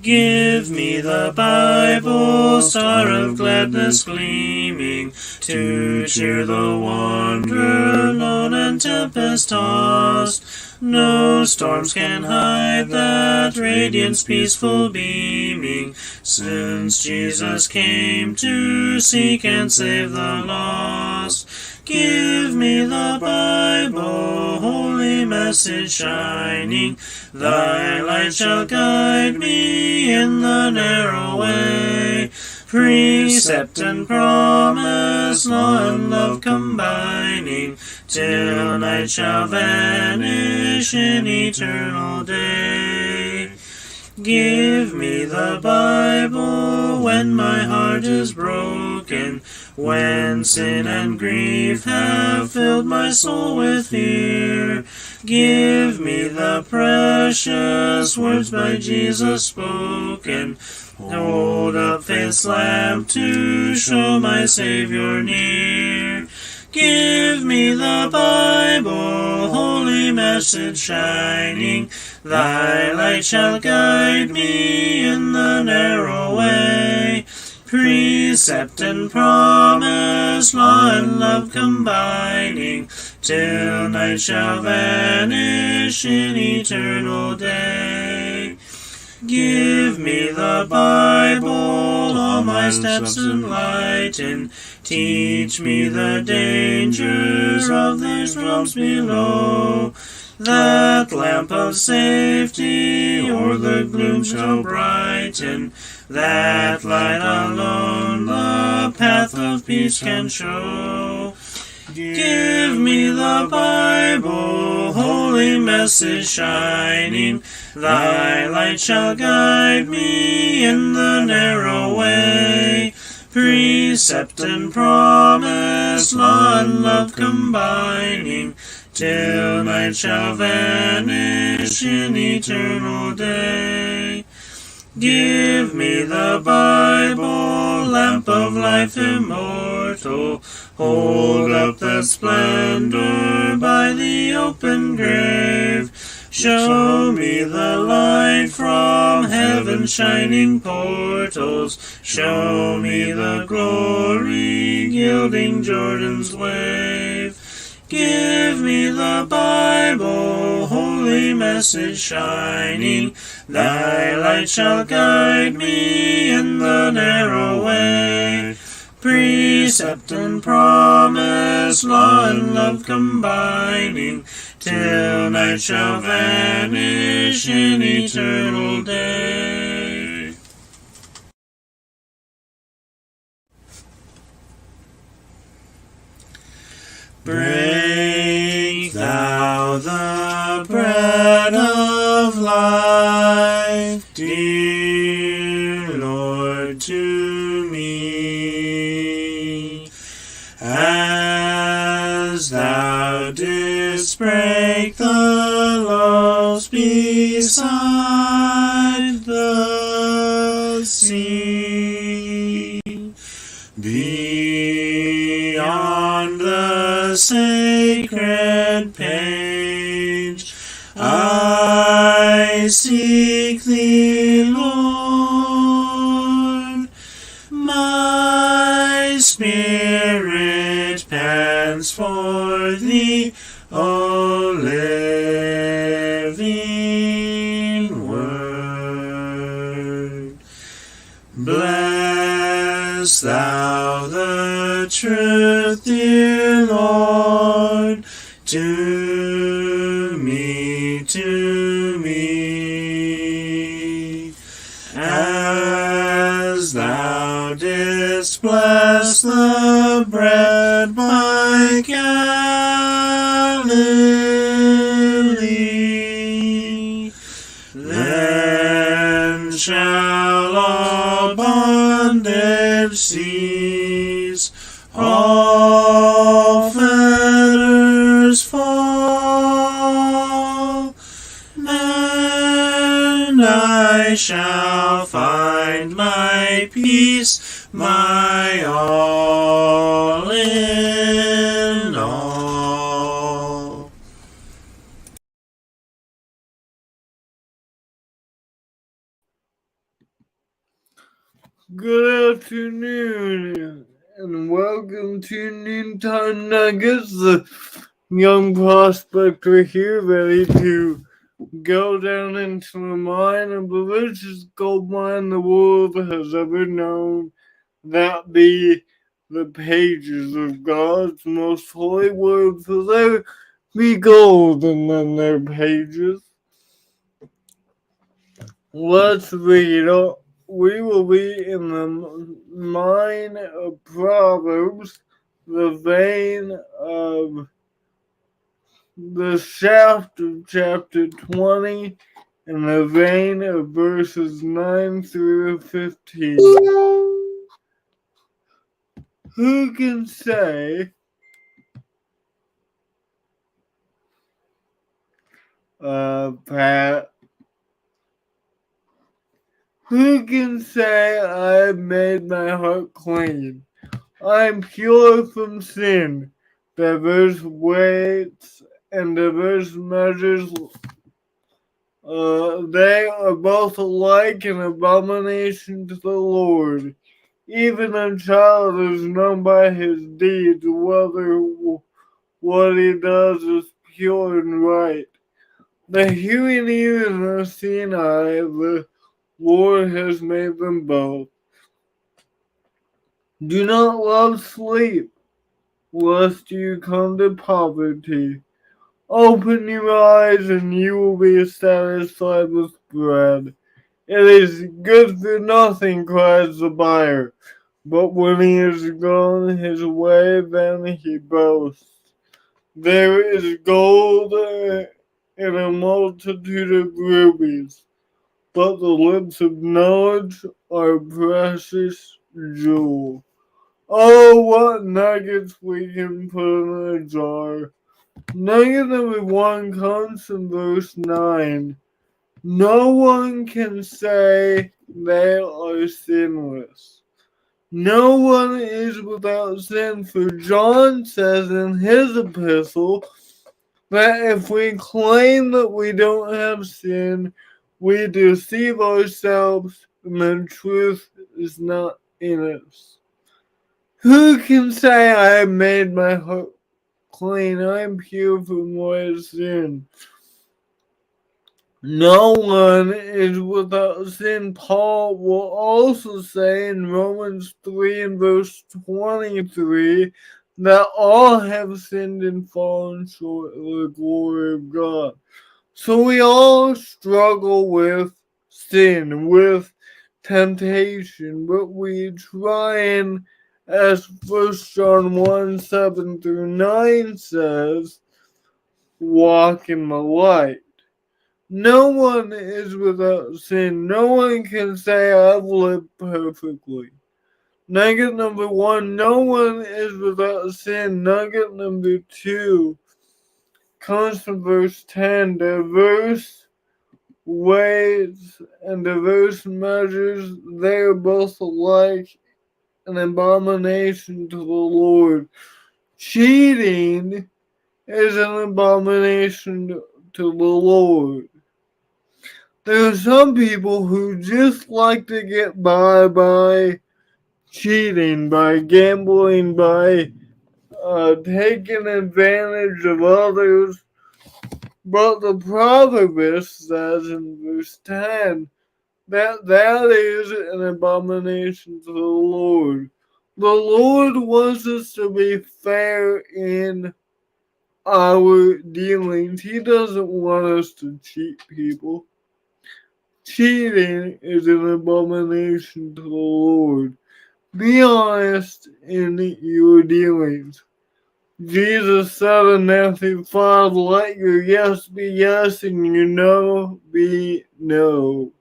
Give me the Bible, star of gladness gleaming, to cheer the wanderer lone and tempest-tossed. No storms can hide that radiance peaceful beaming, since Jesus came to seek and save the lost. Give me the Bible, holy message shining, thy light shall guide me in the narrow way. Precept and promise, law and love combining, till night shall vanish in eternal day. Give me the Bible when my heart is broken, when sin and grief have filled my soul with fear. Give me the precious words by Jesus spoken. Hold up faith's lamp to show my Savior near. Give me the Bible, holy message shining, thy light shall guide me in the narrow way. Precept and promise, law and love combining, till night shall vanish in eternal day. Give me the Bible, all my steps enlighten, teach me the dangers of these realms below. That lamp of safety o'er the gloom shall brighten, that light alone the path of peace can show. Give me the Bible, holy message shining, thy light shall guide me in the narrow way. Precept and promise, law and love combining, till night shall vanish in eternal day. Give me the Bible, lamp of life immortal, hold up the splendor by the open grave. Show me the light from heaven's shining portals, show me the glory gilding Jordan's wave. Give me the Bible, holy message shining, thy light shall guide me in the narrow way. Precept and promise, law and love combining, till night shall vanish in eternal day. Break thou the bread of life, dear Lord, to me, as thou didst break the loaves beside the sea. Beyond the sacred page, I seek thee, Lord. My spirit pants for thee, O living word. Bless thou the truth, dear Lord, to me, as thou didst bless the bread by Galilee. Then shall all bondage cease, all fetters fall, and I shall find my peace, my all in all. Good afternoon, and welcome to Noontime Nuggets. The young prospector here, ready to go down into the mine of the richest gold mine the world has ever known. That be the pages of God's most holy word, for there be gold in their pages. Let's read. We will be in the mine of Proverbs, the vein of the shaft of chapter 20, and the vein of verses 9 through 15. Who can say, Pat, who can say I have made my heart clean? I am pure from sin. Diverse weights and diverse measures, they are both alike an abomination to the Lord. Even a child is known by his deeds whether what he does is pure and right. The hearing ear and the seeing eye, the Lord has made them both. Do not love sleep, lest you come to poverty. Open your eyes and you will be satisfied with bread. It is good for nothing, cries the buyer. But when he is gone his way, then he boasts. There is gold in a multitude of rubies, but the lips of knowledge are a precious jewel. Oh, what nuggets we can put in a jar. Nugget number 1 comes from verse 9. No one can say they are sinless. No one is without sin, for John says in his epistle that if we claim that we don't have sin, we deceive ourselves and the truth is not in us. Who can say I have made my heart clean? I am pure from my sin. No one is without sin. Paul will also say in Romans 3 and verse 23 that all have sinned and fallen short of the glory of God. So we all struggle with sin, with temptation, but we try and, as 1 John 1 7 through 9 says, walk in the light. No one is without sin. No one can say, I've lived perfectly. Nugget number 1, no one is without sin. Nugget number 2 comes from verse 10. Diverse weights and diverse measures, they are both alike an abomination to the Lord. Cheating is an abomination to the Lord. There are some people who just like to get by cheating, by gambling, by taking advantage of others. But the Proverbs says in verse 10 that is an abomination to the Lord. The Lord wants us to be fair in our dealings. He doesn't want us to cheat people. Cheating is an abomination to the Lord. Be honest in your dealings. Jesus said in Matthew 5, let your yes be yes and your no be no.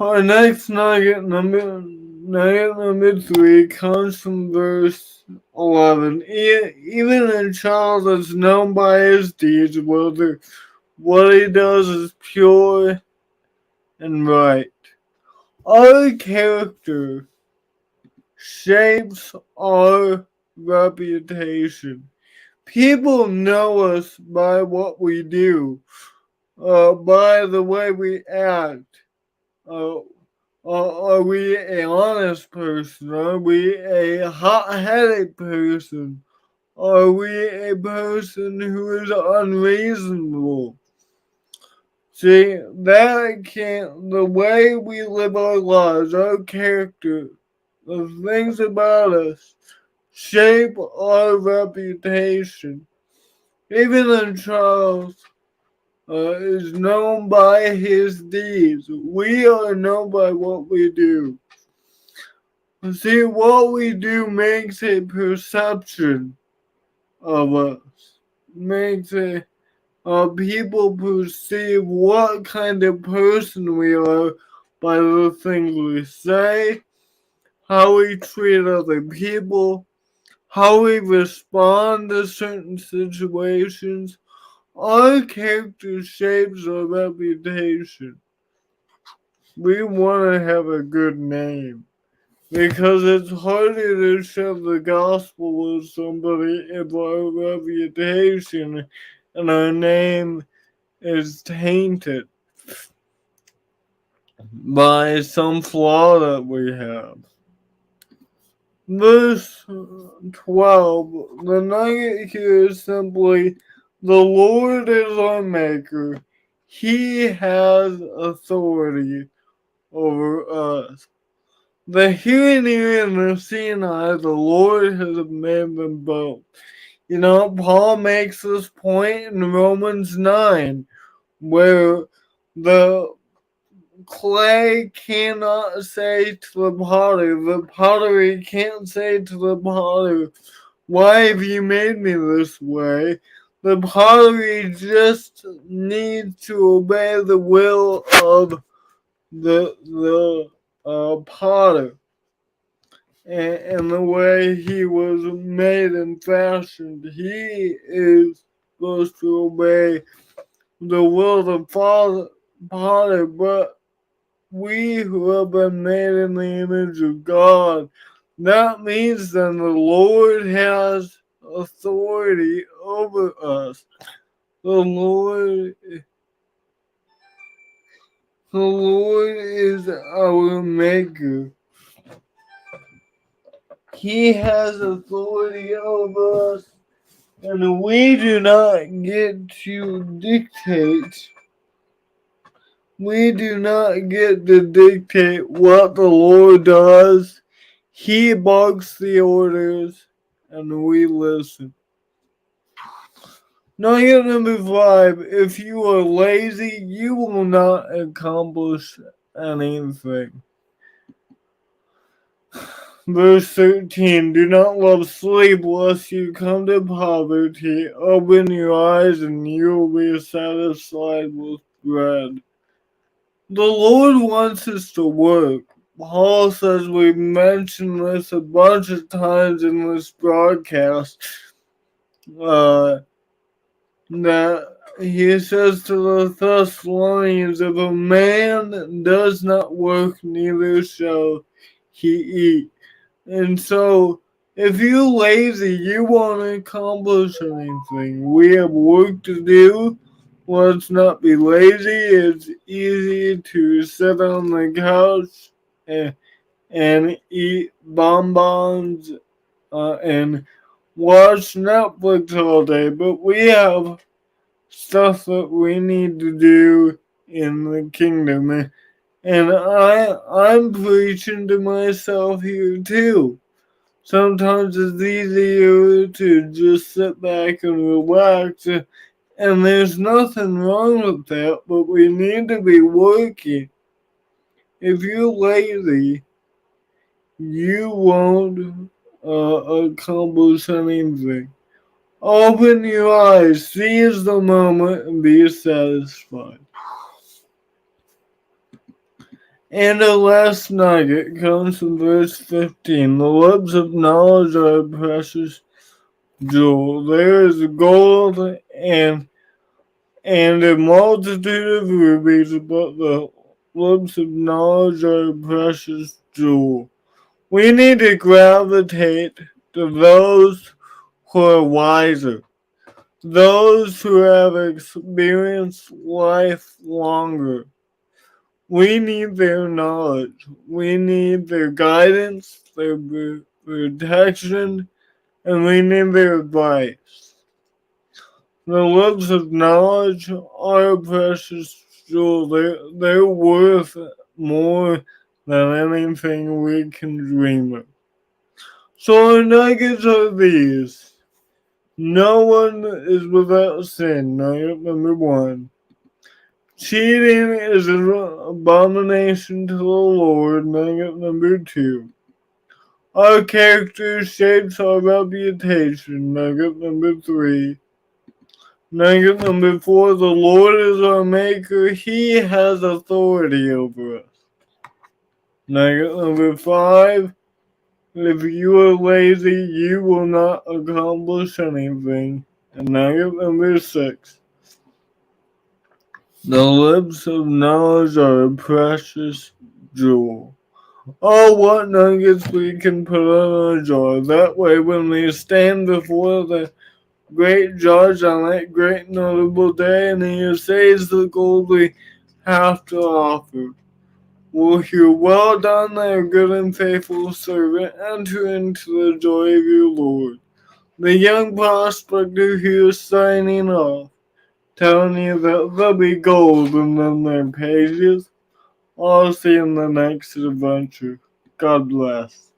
Our next nugget number 3 comes from verse 11. Even a child is known by his deeds, whether what he does is pure and right. Our character shapes our reputation. People know us by what we do. by the way we act. Uh, are we a honest person? Are we a hot-headed person? Are we a person who is unreasonable? See, that can the way we live our lives, our character, the things about us shape our reputation. Even in Charles is known by his deeds. We are known by what we do. See, what we do makes a perception of us, makes a people perceive what kind of person we are by the things we say, how we treat other people, how we respond to certain situations. Our character shapes our reputation. We want to have a good name because it's harder to share the gospel with somebody if our reputation and our name is tainted by some flaw that we have. Verse 12, the nugget here is simply, the Lord is our maker. He has authority over us. The hearing ear and the seeing eye, the Lord has made them both. You know, Paul makes this point in Romans 9, where the clay cannot say to the pottery can't say to the potter, why have you made me this way? The pottery just needs to obey the will of the potter and the way he was made and fashioned. He is supposed to obey the will of the potter, but we who have been made in the image of God, that means then the Lord has authority over us. The Lord is our maker. He has authority over us, and we do not get to dictate. We do not get to dictate what the Lord does. He barks the orders, and we listen. Nugget number 5, if you are lazy, you will not accomplish anything. Verse 13, do not love sleep lest you come to poverty. Open your eyes and you will be satisfied with bread. The Lord wants us to work. Paul says we've mentioned this a bunch of times in this broadcast. That he says to the Thessalonians, if a man does not work, neither shall he eat. And so, if you're lazy, you won't accomplish anything. We have work to do. Let's not be lazy. It's easy to sit on the couch and eat bonbons and watch Netflix all day, but we have stuff that we need to do in the kingdom. And I'm preaching to myself here too. Sometimes it's easier to just sit back and relax, and there's nothing wrong with that, but we need to be working. If you're lazy, you won't accomplish anything. Open your eyes, seize the moment, and be satisfied. And the last nugget comes from verse 15. The lips of knowledge are a precious jewel. There is gold and a multitude of rubies, but the lips of knowledge are a precious jewel. We need to gravitate to those who are wiser. those who have experienced life longer. We need their knowledge. We need their guidance, their protection, and we need their advice. The lips of knowledge are a precious jewel. They're worth more than anything we can dream of. So our nuggets are these. No one is without sin. Nugget number one. Cheating is an abomination to the Lord. Nugget number two. Our character shapes our reputation. Nugget number three. Nugget number four. The Lord is our maker. He has authority over us. Nugget number five. If you are lazy, you will not accomplish anything. And nugget number six. The lips of knowledge are a precious jewel. Oh, what nuggets we can put in a jar. That way, when we stand before the great judge on that great notable day, and he says the gold we have to offer, we'll hear, "Well done, there, good and faithful servant. Enter into the joy of your Lord." The young prospector here is signing off, telling you that there'll be gold in their pages. I'll see you in the next adventure. God bless.